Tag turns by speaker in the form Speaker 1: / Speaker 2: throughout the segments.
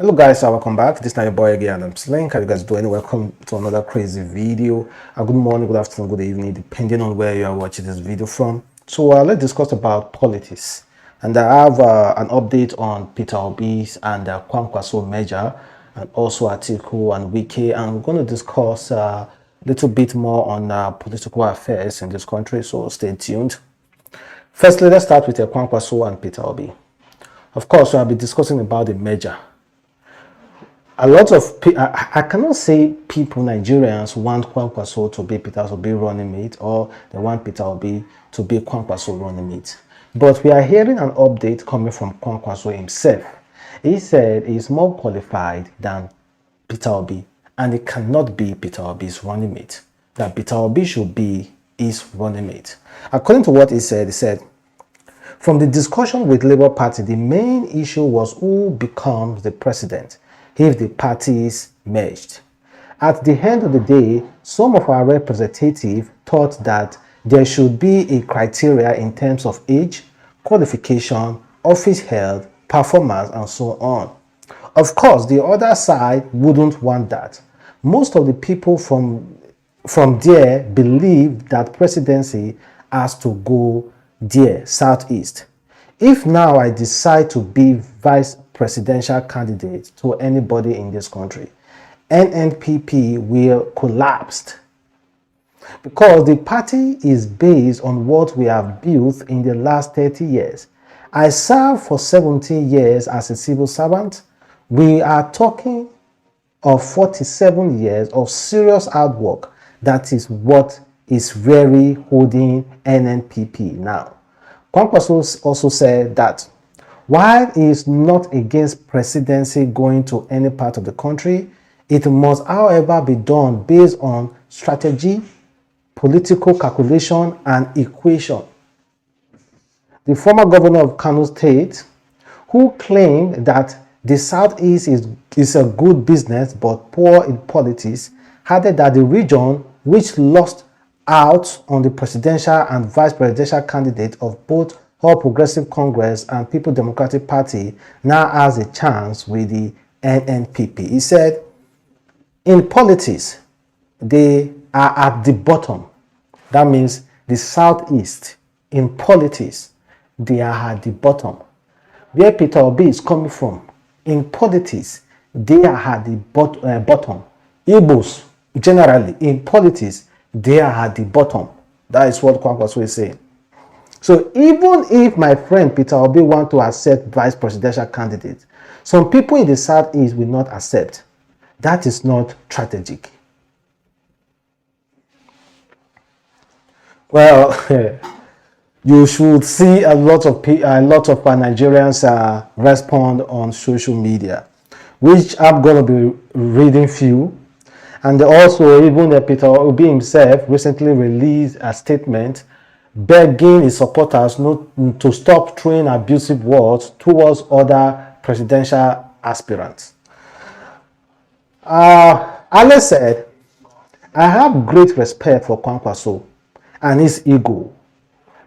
Speaker 1: Hello guys, welcome back. This is your boy again, Adamslink. How you guys doing? Welcome to another crazy video. Good morning, good afternoon, good evening, depending on where you are watching this video from. So let's discuss about politics. And I have an update on Peter Obi's and Kwankwaso merger, and also Atiku and Wike. And we're going to discuss a little bit more on political affairs in this country, so stay tuned. Firstly, let's start with Kwankwaso and Peter Obi. Of course, I'll be discussing about the merger. A lot of people, I cannot say people, Nigerians, want Kwankwaso to be Peter Obi running mate, or they want Peter Obi to be Kwankwaso running mate. But we are hearing an update coming from Kwankwaso himself. He said he's more qualified than Peter Obi, and it cannot be Peter Obi's running mate. That Peter Obi should be his running mate. According to what he said, from the discussion with Labour Party, the main issue was who becomes the president if the parties merged. At the end of the day, some of our representatives thought that there should be a criteria in terms of age, qualification, office held, performance, and so on. Of course, the other side wouldn't want that. Most of the people from there believe that presidency has to go there, southeast. If now I decide to be vice presidential candidate to anybody in this country, NNPP will collapse because the party is based on what we have built in the last 30 years. I served for 17 years as a civil servant. We are talking of 47 years of serious hard work. That is what is really holding NNPP now. Kwankwaso also said that while he is not against presidency going to any part of the country, it must, however, be done based on strategy, political calculation, and equation. The former governor of Kano State, who claimed that the Southeast is a good business but poor in politics, added that the region, which lost out on the presidential and vice presidential candidate of both All Progressive Congress and People Democratic Party, now has a chance with the NNPP. He said, in politics, they are at the bottom. That means the Southeast, in politics, they are at the bottom. Where Peter Obi is coming from, in politics, they are at the bottom. Igbos, generally, in politics, they are at the bottom. That is what Kwankwaso is saying. So even if my friend Peter Obi want to accept vice presidential candidate, some people in the Southeast will not accept. That is not strategic. Well, you should see a lot of Nigerians respond on social media, which I'm going to be reading few. And also, even Peter Obi himself recently released a statement begging his supporters not to stop throwing abusive words towards other presidential aspirants. Ale said, I have great respect for Kwankwaso and his ego,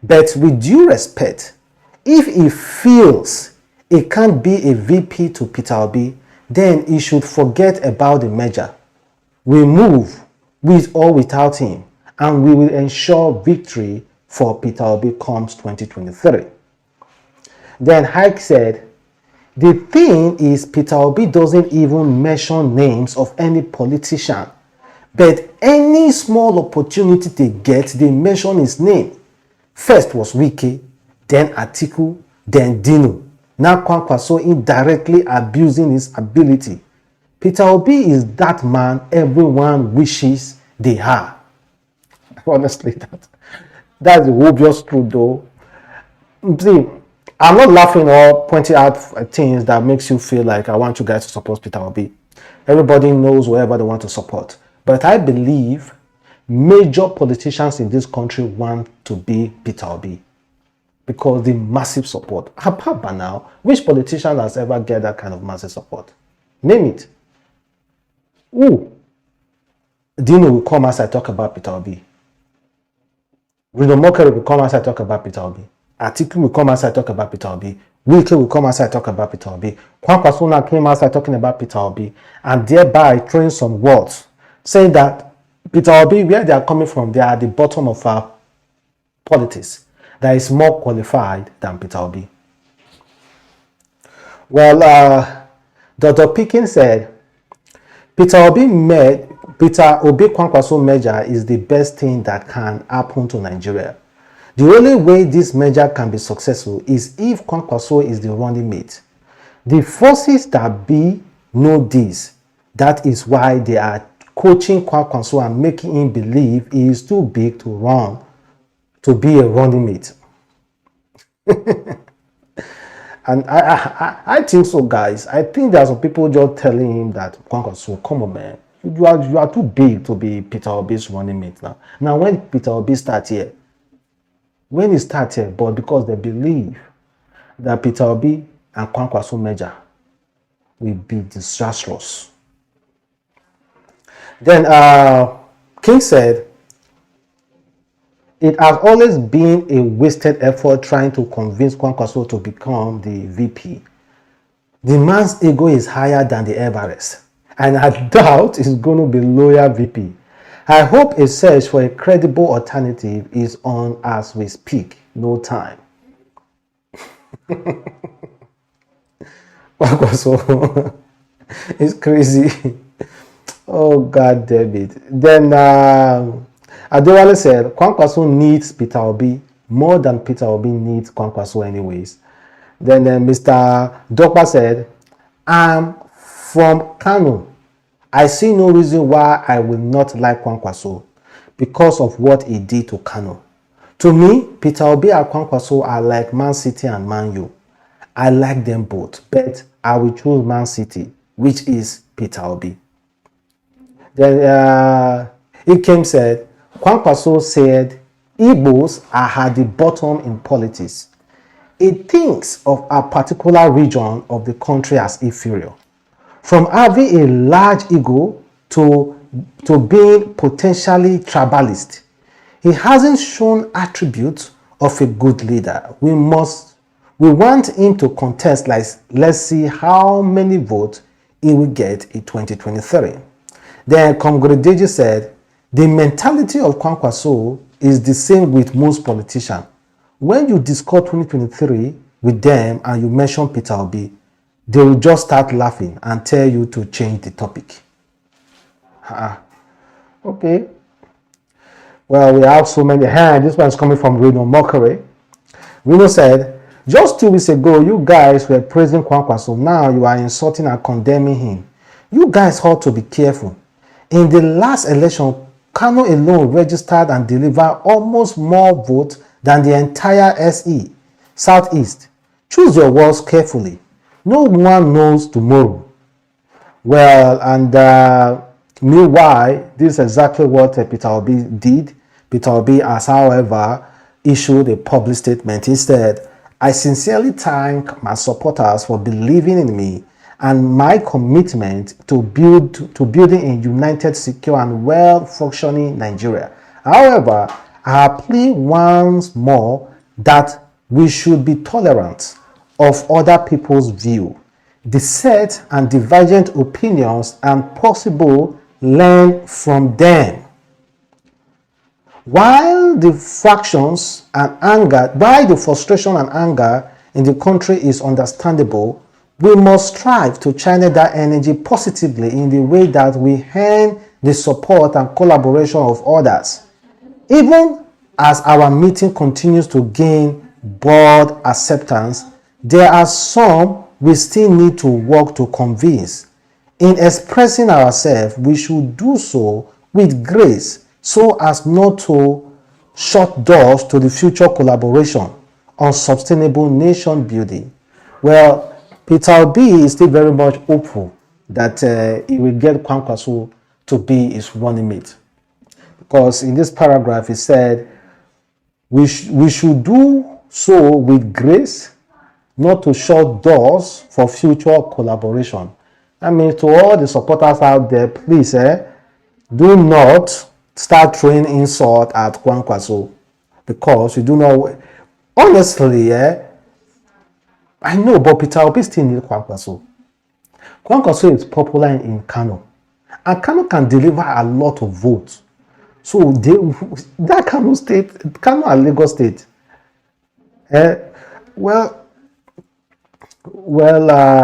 Speaker 1: but with due respect, if he feels he can't be a VP to Peter Obi, then he should forget about the merger. We move with or without him, and we will ensure victory for Peter Obi comes 2023. Then Wike said, the thing is Peter Obi doesn't even mention names of any politician, but any small opportunity they get, they mention his name. First was Wike, then Atiku, then Dino. Now Kwankwaso indirectly abusing his ability. Peter Obi is that man everyone wishes they are. Honestly, that's the obvious truth though. See, I'm not laughing or pointing out things that makes you feel like I want you guys to support Peter Obi. Everybody knows whoever they want to support. But I believe major politicians in this country want to be Peter Obi because the massive support. Apart by now, which politician has ever get that kind of massive support? Name it. Ooh, Dino will come as I talk about Peter Obi. Rino Mokere will come as I talk about Peter Obi. Atiku will come as I talk about Peter Obi. Wike will come outside talk about Peter Obi. Kwankwaso now came outside talking about Peter Obi and thereby throwing some words, saying that Peter Obi, where they are coming from, they are at the bottom of our politics. That is more qualified than Peter Obi. Well, Dr. Pickens said, Peter Obi Kwankwaso merger is the best thing that can happen to Nigeria. The only way this merger can be successful is if Kwankwaso is the running mate. The forces that be know this. That is why they are coaching Kwankwaso and making him believe he is too big to run, to be a running mate. And I think so, guys. I think there are some people just telling him that, Kwankwaso, come on, man. You are too big to be Peter Obi's running mate now. Now, when Peter Obi starts here, but because they believe that Peter Obi and Kwankwaso merger will be disastrous. Then King said, it has always been a wasted effort trying to convince Kwankwaso to become the VP. The man's ego is higher than the Everest, and I doubt he's going to be loyal VP. I hope a search for a credible alternative is on as we speak. No time. Kwankwaso, it's crazy. Oh, God damn it. Then Adewale said, Kwankwaso needs Peter Obi more than Peter Obi needs Kwankwaso anyways. Then Mr. Dokpa said, I'm from Kano. I see no reason why I will not like Kwankwaso because of what he did to Kano. To me, Peter Obi and Kwankwaso are like Man City and Man U. I like them both, but I will choose Man City, which is Peter Obi. Then Ikem said, Kwankwaso said, Igbos are at the bottom in politics. It thinks of a particular region of the country as inferior. From having a large ego to being potentially tribalist. He hasn't shown attributes of a good leader. We want him to contest, like, let's see how many votes he will get in 2023. Then Congredeji said, the mentality of Kwankwaso is the same with most politicians. When you discuss 2023 with them and you mention Peter Obi, they will just start laughing and tell you to change the topic. Okay. Well, we have so many. This one is coming from Reno Mockery. Reno said, just 2 weeks ago, you guys were praising Kwankwaso. Now you are insulting and condemning him. You guys ought to be careful. In the last election, Kano alone registered and delivered almost more votes than the entire SE, Southeast. Choose your words carefully. No one knows tomorrow. Well, and meanwhile, this is exactly what Peter Obi did. Peter Obi has, however, issued a public statement. He said, I sincerely thank my supporters for believing in me and my commitment to building a united, secure, and well-functioning Nigeria. However, I plead once more that we should be tolerant of other people's view, dissent and divergent opinions, and possible learn from them. While the frustration and anger in the country is understandable, we must strive to channel that energy positively in the way that we earn the support and collaboration of others. Even as our meeting continues to gain broad acceptance, there are some we still need to work to convince. In expressing ourselves, we should do so with grace so as not to shut doors to the future collaboration on sustainable nation building. Well, Peter Obi is still very much hopeful that he will get Kwankwaso to be his running mate. Because in this paragraph, he said, we should do so with grace, not to shut doors for future collaboration. I mean, to all the supporters out there, please, do not start throwing insult at Kwankwaso, because you do not, honestly, I know, but Peter Obi still need Kwankwaso. Kwankwaso is popular in Kano, and Kano can deliver a lot of votes. So that Kano state, Kano and Lagos state, well,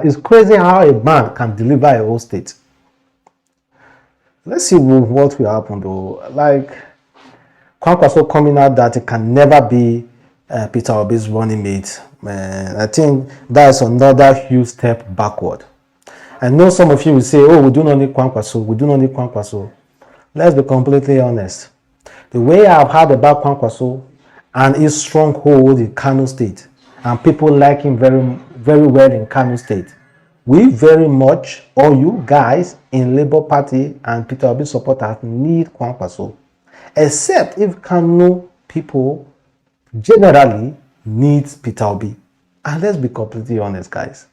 Speaker 1: it's crazy how a man can deliver a whole state. Let's see what will happen though. Like Kwankwaso coming out that it can never be Peter Obi's running mate. Man, I think that's another huge step backward. I know some of you will say, oh, we do not need Kwankwaso, we do not need Kwankwaso. Let's be completely honest. The way I've heard about Kwankwaso and his stronghold in Kano State, and people like him very, very well in Kano State, we very much, all you guys in Labour Party and Peter Obi supporters, need Kwankwaso. Except if Kano people generally needs Peter Obi. And let's be completely honest, guys.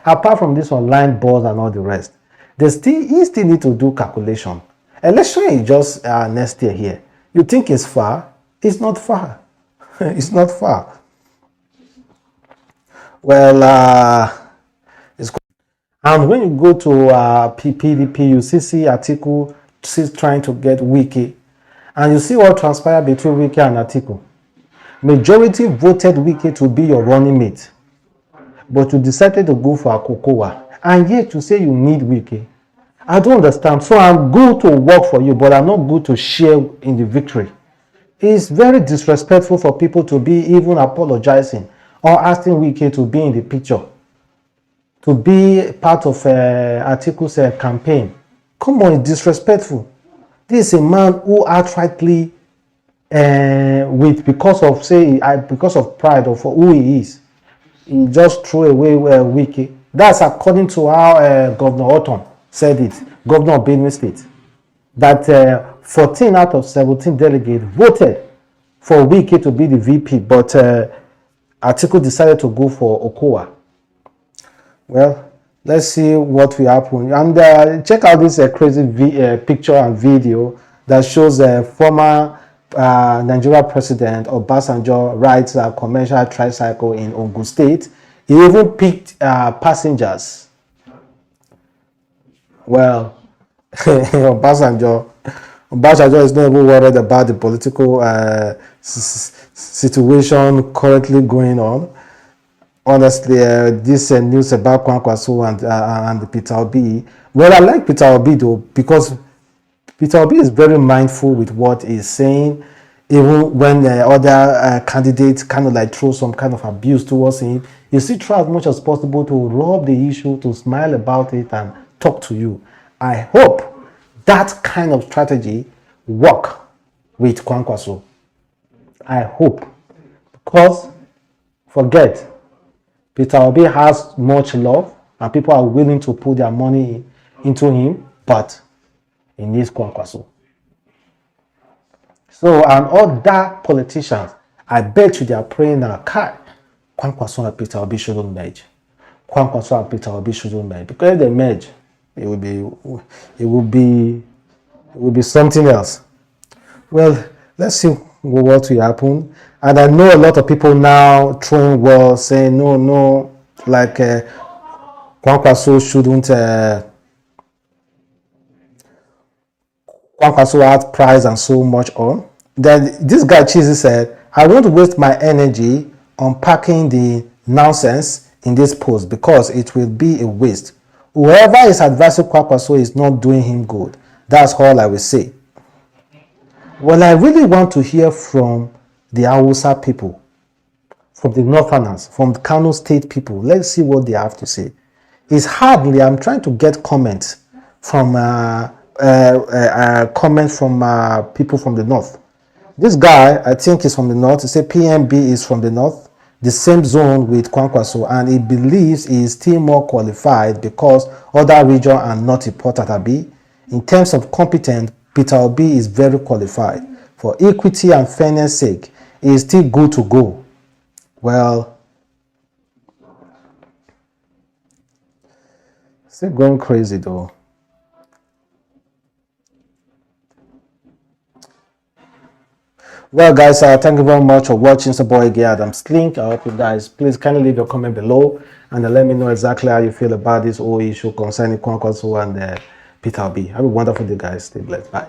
Speaker 1: Apart from this online buzz and all the rest, he still need to do calculation. Election is just next year here. You think it's far? It's not far. It's not far. Well, and when you go to PDP, you see Atiku trying to get Wike, and you see what transpired between Wike and Atiku. Majority voted Wike to be your running mate, but you decided to go for Akokowa, and yet you say you need Wike. I don't understand. So I'm good to work for you, but I'm not good to share in the victory. It's very disrespectful for people to be even apologizing or asking Wike to be in the picture, to be part of Atiku's campaign. Come on, it's disrespectful. This is a man who outrightly, because of pride or for who he is, he just threw away Wike. That's according to how Governor Orton said it, Governor of Benue State, that 14 out of 17 delegates voted for Wike to be the VP, but Atiku decided to go for Okowa. Well, let's see what will happen. And check out this crazy picture and video that shows former Nigeria President Obasanjo rides a commercial tricycle in Ogun State. He even picked passengers. Well, Obasanjo is not even worried about the political situation currently going on. Honestly, this news about Kwankwaso and Peter Obi. Well, I like Peter Obi though, because Peter Obi is very mindful with what he's saying, even when other candidates kind of like throw some kind of abuse towards him. You still try as much as possible to rub the issue, to smile about it and talk to you. I hope that kind of strategy work with Kwankwaso. I hope. Because, forget, Peter Obi has much love and people are willing to put their money into him, but he needs Kwankwaso. So, and other politicians, I bet you they are praying now, Kwankwaso and Peter Obi shouldn't merge. Kwankwaso and Peter Obi shouldn't merge. Because if they merge, it will be something else. Well, let's see what will happen. And I know a lot of people now throwing words saying no, like Kwankwaso shouldn't. Kwankwaso had prize and so much on. Then this guy Cheesy said, I won't waste my energy unpacking the nonsense in this post because it will be a waste. Whoever is advising Kwankwaso is not doing him good. That's all I will say. Well, I really want to hear from the Hausa people, from the Northerners, from the Kano State people. Let's see what they have to say. It's hardly, I'm trying to get comments from people from the North. This guy, I think, is from the North. He said PMB is from the North, the same zone with Kwankwaso, and he believes he is still more qualified because other regions are not important. Abi, in terms of competence, Peter Obi is very qualified. For equity and fairness sake, he is still good to go. Well, still going crazy though. Well, guys, thank you very much for watching. It's your boy Adamslink. I hope you guys please kindly leave your comment below and let me know exactly how you feel about this whole issue concerning Kwankwaso and Peter Obi. Have a wonderful day, guys. Stay blessed. Bye.